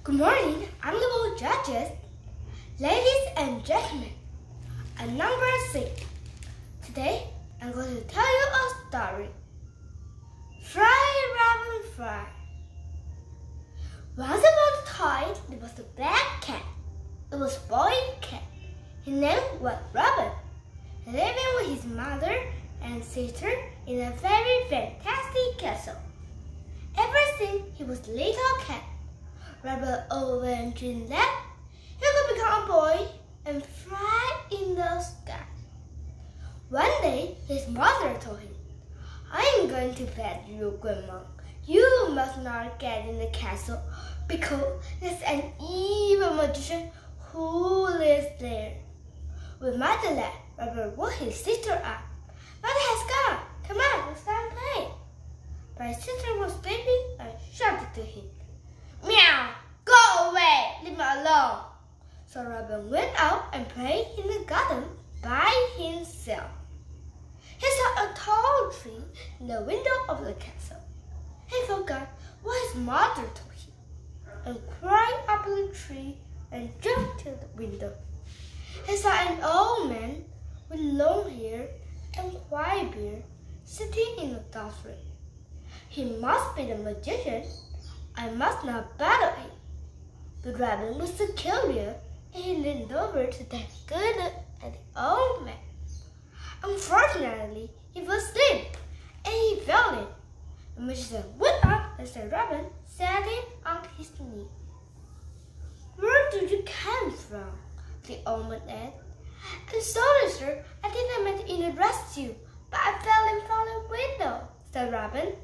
Good morning, honorable judges, ladies and gentlemen. I'm number 6. Today, I'm going to tell you a story. Fry, Robin, Fry. Once upon a time, there was a black cat. It was a boy cat. His name was Robin. Living with his mother and sister in a very fantastic castle. Ever since he was a little cat, Robin always dreamed that he could become a boy and fly in the sky. One day, his mother told him, "I am going to fetch you, Grandma. You must not get in the castle because there's an evil magician who lives there." With Mother left, Robin woke his sister up. "Mother has gone. Come on, let's start playing." But his sister was sleeping and shouted to him, "Meow! Go away! Leave me alone!" So Robin went out and played in the garden by himself. He saw a tall tree in the window of the castle. He forgot what his mother told him and climbed up the tree and jumped to the window. He saw an old man with long hair and white beard sitting in a doorway. He must be the magician. I must not bother him. But Robin was so curious, and he leaned over to take a good look at the old man. Unfortunately, he was asleep, and he fell in. The magician went up and saw Robin sitting on his knee. "Where did you come from?" the old man asked. "I'm sorry, sir. I didn't mean to interrupt you, but I fell in from the window," said Robin.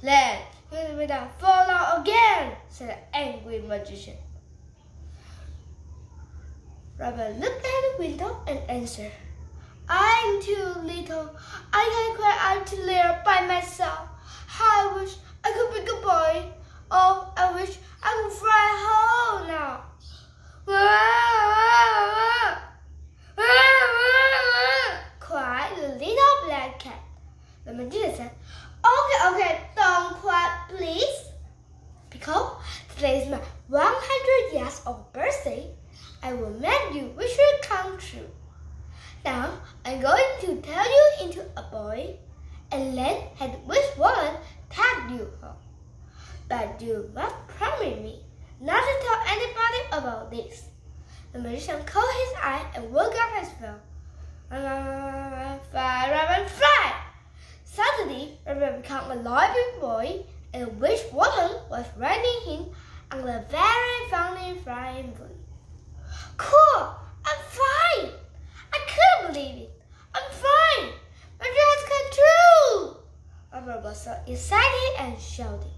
"Then you will not fall down again," said the angry magician. Robin looked at the window and answered, "I'm too little. I can't climb out to there by myself. I wish I could be a boy. Oh, I wish I could fly home now." Cried the little black cat. The magician said, Okay, don't cry, please. Because today is my 100 years old birthday, I will make your wishes come true. Now, I'm going to turn you into a boy, and then have the wish woman take you home. But you must promise me not to tell anybody about this." The magician closed his eyes and woke up as well. Fly, Robin, fly! Suddenly, Robin became a lively boy, and the witch woman was riding him on a very funny flying balloon. "Cool! I'm fine! I couldn't believe it! I'm fine! My dreams come true!" Robin was so excited and shouted,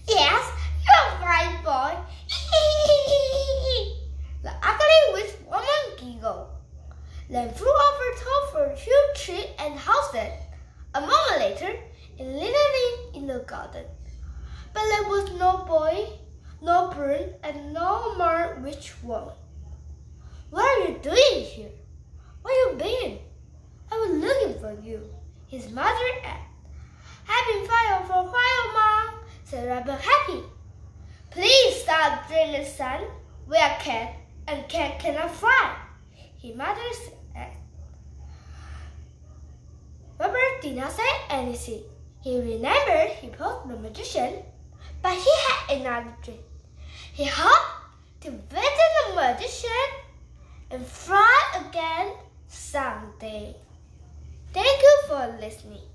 "Yes, you're a fine boy!" The ugly witch woman giggled, then flew over top of a huge tree and howled. A moment later, it landed in the garden. But there was no boy, no bird, and no more witch woman. "What are you doing here? Where have you been?" "I was looking for you," his mother asked. "I've been flying for a while, Mom," said Robin happy. "Please stop dreaming, son. We are cats, and cats cannot fly," his mother said. Robert did not say anything. He remembered he told the magician, but he had another dream. He hoped to visit the magician and fly again someday. Thank you for listening.